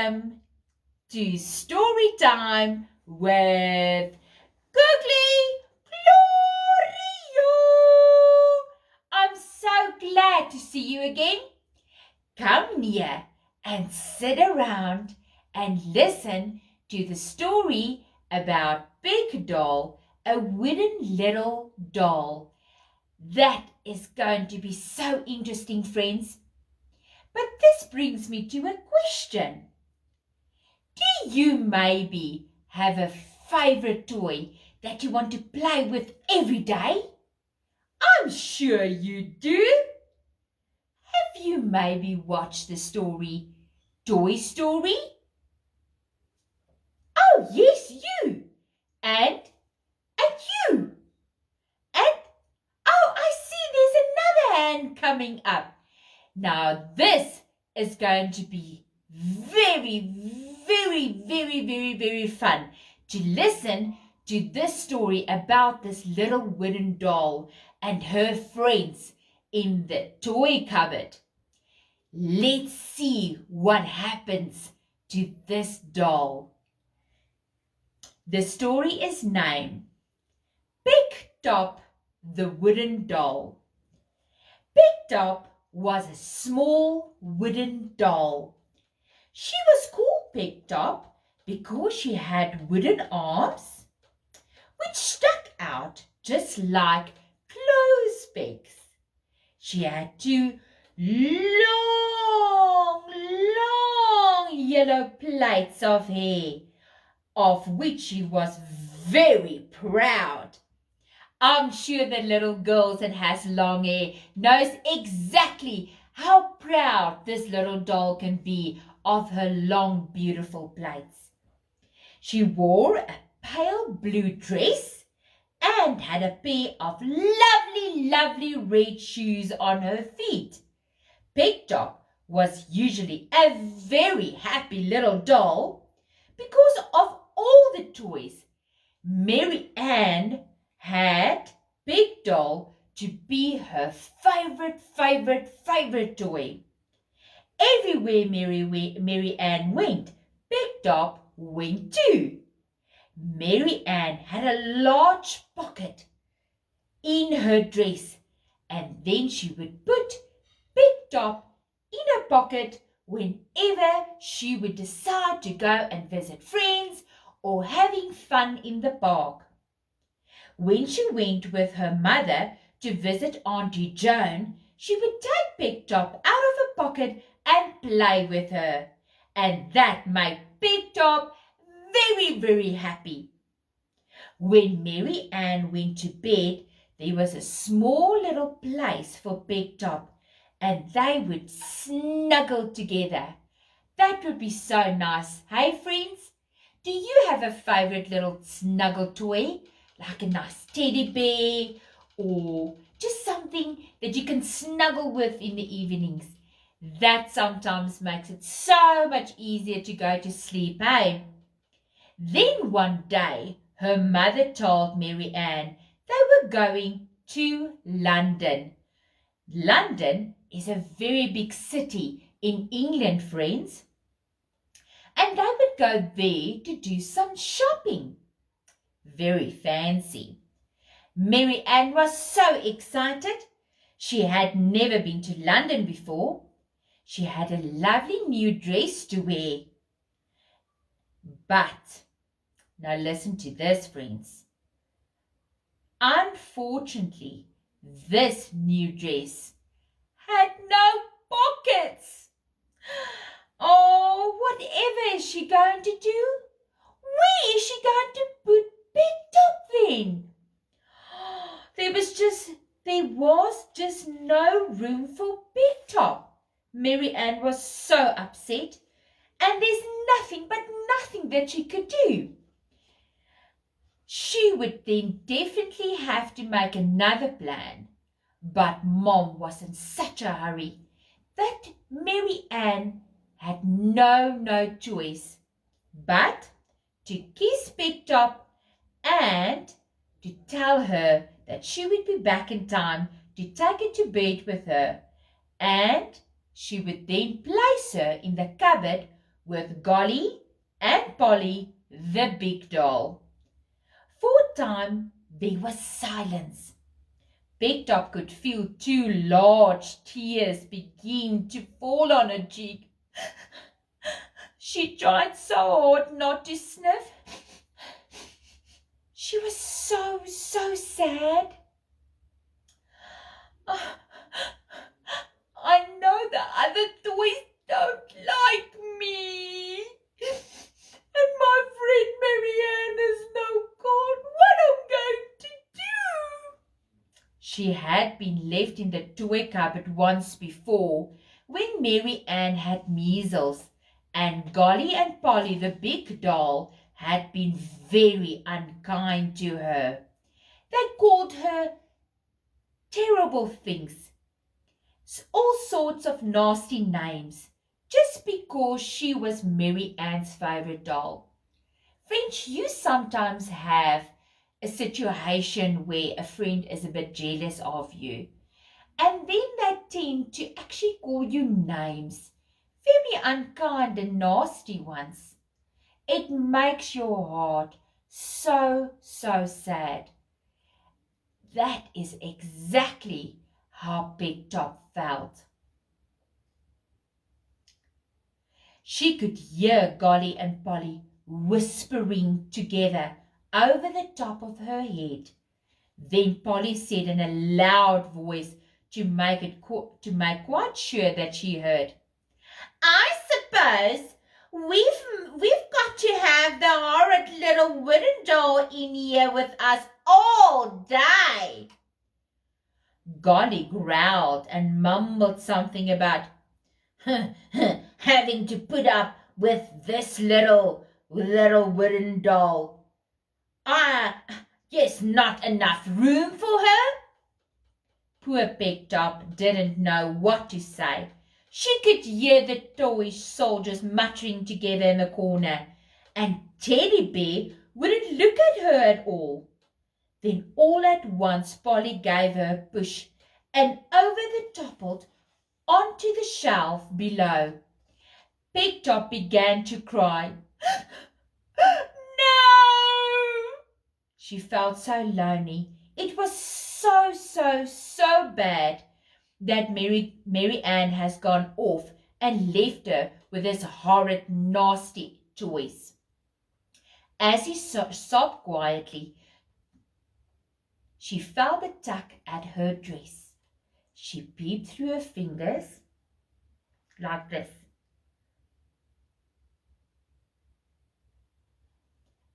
welcome to Story Time with Googly Gloria-a-a-a. I'm so glad to see you again. Come near and sit around and listen to the story about Big Doll, a wooden little doll. That is going to be so interesting, friends. But this brings me to a question. Do you maybe have a favorite toy that you want to play with every day? I'm sure you do. Have you maybe watched the story Toy Story? Oh, yes, you. And you. And, oh, I see there's another hand coming up. Now, this is going to be very fun to listen to this story about this little wooden doll and her friends in the toy cupboard. Let's see what happens to this doll. The story is named Big Top the Wooden Doll. Big Top was a small wooden doll. She was called Big Top because she had wooden arms which stuck out just like clothes pegs. She had two long yellow plaits of hair, of which she was very proud. I'm sure the little girl that has long hair knows exactly how proud this little doll can be of her long, beautiful plaits. She wore a pale blue dress and had a pair of lovely red shoes on her feet. Big Top was usually a very happy little doll because of all the toys. Mary Ann had Big Doll to be her favorite toy. Everywhere Mary Ann went, Big Top went too. Mary Ann had a large pocket in her dress, and then she would put Big Top in her pocket whenever she would decide to go and visit friends or having fun in the park. When she went with her mother to visit Auntie Joan, she would take Big Top out of her pocket and play with her. And that made Big Top very happy. When Mary Ann went to bed, there was a small little place for Big Top, and they would snuggle together. That would be so nice. Hey, friends? Do you have a favorite little snuggle toy? Like a nice teddy bear or just something that you can snuggle with in the evenings. That sometimes makes it so much easier to go to sleep, eh? Then one day, her mother told Mary Ann they were going to London. London is a very big city in England, friends. And they would go there to do some shopping. Very fancy. Mary Ann was so excited. She had never been to London before. She had a lovely new dress to wear. But, now listen to this, friends. Unfortunately, this new dress had no pockets. Oh, whatever is she going to do? Where is she going to put Big Top then? There was just no room for Big Top. Mary Ann was so upset, and there's nothing that she could do. She would then definitely have to make another plan. But Mom was in such a hurry that Mary Ann had no choice but to kiss Big Top and to tell her that she would be back in time to take her to bed with her, and she would then place her in the cupboard with Golly and Polly, the big doll. For a time, there was silence. Big Top could feel two large tears begin to fall on her cheek. She tried so hard not to sniff. She was so sad. I know the other toys don't like me. And my friend Marianne has no God. What I'm going to do? She had been left in the toy cupboard once before when Mary Ann had measles, and Golly and Polly, the big doll, had been very unkind to her. They called her terrible things, all sorts of nasty names, just because she was Mary Ann's favorite doll. Friends, you sometimes have a situation where a friend is a bit jealous of you, and then they tend to actually call you names, very unkind and nasty ones. It makes your heart so sad. That is exactly how Big Top felt. She could hear Golly and Polly whispering together over the top of her head. Then Polly said in a loud voice to make quite sure that she heard, "I suppose we've got to have the horrid little wooden doll in here with us all day." Golly growled and mumbled something about having to put up with this little wooden doll. Yes, not enough room for her. Poor Big Top didn't know what to say. She could hear the toy soldiers muttering together in the corner, and Teddy Bear wouldn't look at her at all. Then all at once Polly gave her a push, and over they toppled onto the shelf below. Big Top began to cry. No! She felt so lonely. It was so bad that Mary Ann has gone off and left her with this horrid, nasty toys. As he sobbed quietly, she felt the tuck at her dress. She peeped through her fingers like this.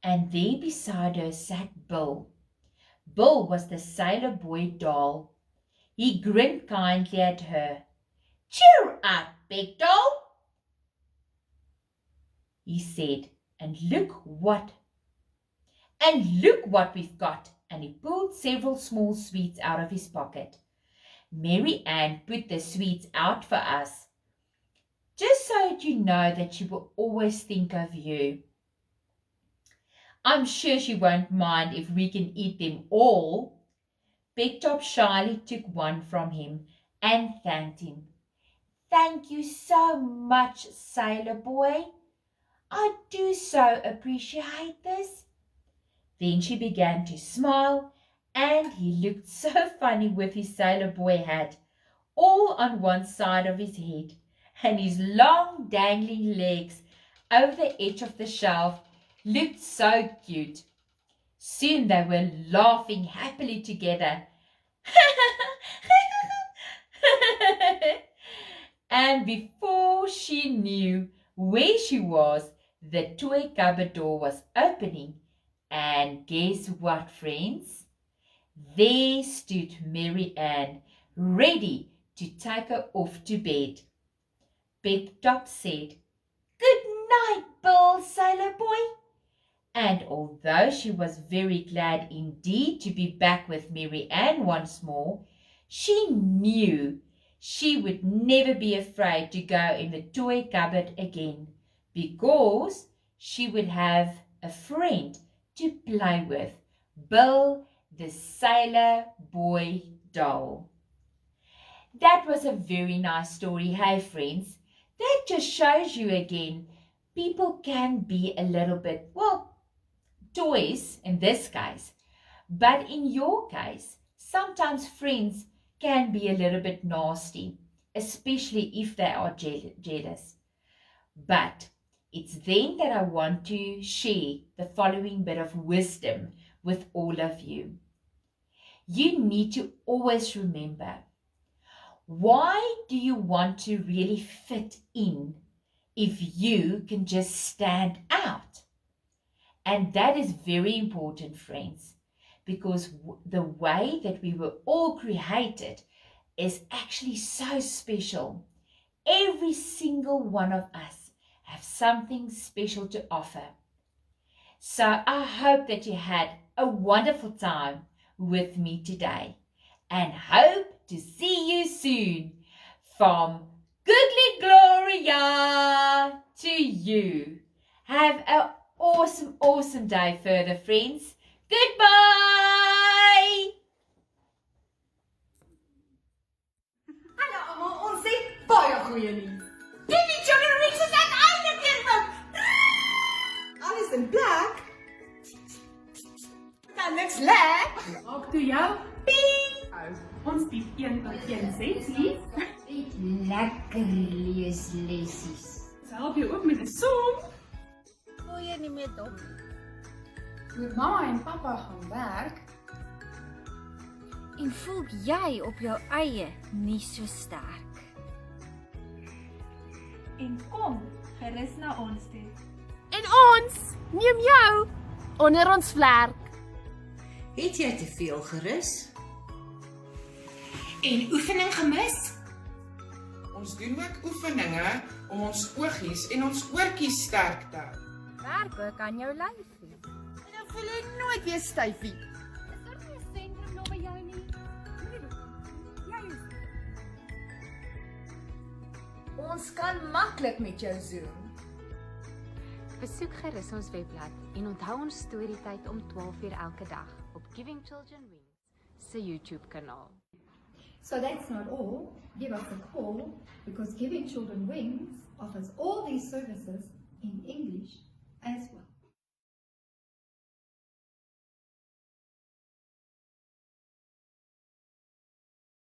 And there beside her sat Bill. Bill was the sailor boy doll. He grinned kindly at her. "Cheer up, big doll," he said, and look what we've got. And he pulled several small sweets out of his pocket. Mary Ann put the sweets out for us, just so that you know that she will always think of you. I'm sure she won't mind if we can eat them all. Big Top shyly took one from him and thanked him. "Thank you so much, sailor boy. I do so appreciate this." Then she began to smile, and he looked so funny with his sailor boy hat all on one side of his head, and his long dangling legs over the edge of the shelf looked so cute. Soon they were laughing happily together. And before she knew where she was, the toy cupboard door was opening. And guess what, friends? There stood Mary Ann, ready to take her off to bed. Big Top said, "Good night, Bill, sailor boy." And although she was very glad indeed to be back with Mary Ann once more, she knew she would never be afraid to go in the toy cupboard again, because she would have a friend to play with, Bill the sailor boy doll. That was a very nice story, hey friends? That just shows you again people can be a little bit, well, toys in this case, but in your case, sometimes friends can be a little bit nasty, especially if they are jealous. But it's then that I want to share the following bit of wisdom with all of you. You need to always remember, why do you want to really fit in if you can just stand out? And that is very important, friends, because the way that we were all created is actually so special. Every single one of us have something special to offer. So I hope that you had a wonderful time with me today and hope to see you soon. From Googly Gloria to you. Have an awesome day further, friends. Goodbye! Hallo almal, ons sê baie goeie nuus. Baby Children Week is uiteindelik weer terug. Alles in plek. Dan niks lek. Maak toe jou ping. Ons bied 1 tot 1 sessies. Lekker leeslessies. Ons help jou ook met 'n som. Gooi jy nie meer dop. Moet mamma en pappa gaan werk. En voel jy op jou eie nie so sterk. En kom gerus na ons toe. En ons neem jou onder ons vlerk. Het jy te veel gerus? En oefening gemis? Ons doen ook oefeninge om ons oogies en ons oortjies sterk te hou. Werk ook aan jou lyfie. En dan voel jy nooit weer styfie. Is daar nie 'n sentrum naby jou nie? Ons kan maklik met jou Zoom. Besoek gerus ons webblad en onthou ons storietyd om 12:00 elke dag op Giving Children Wings se YouTube kanaal. So that's not all. Give us a call because Giving Children Wings offers all these services in English.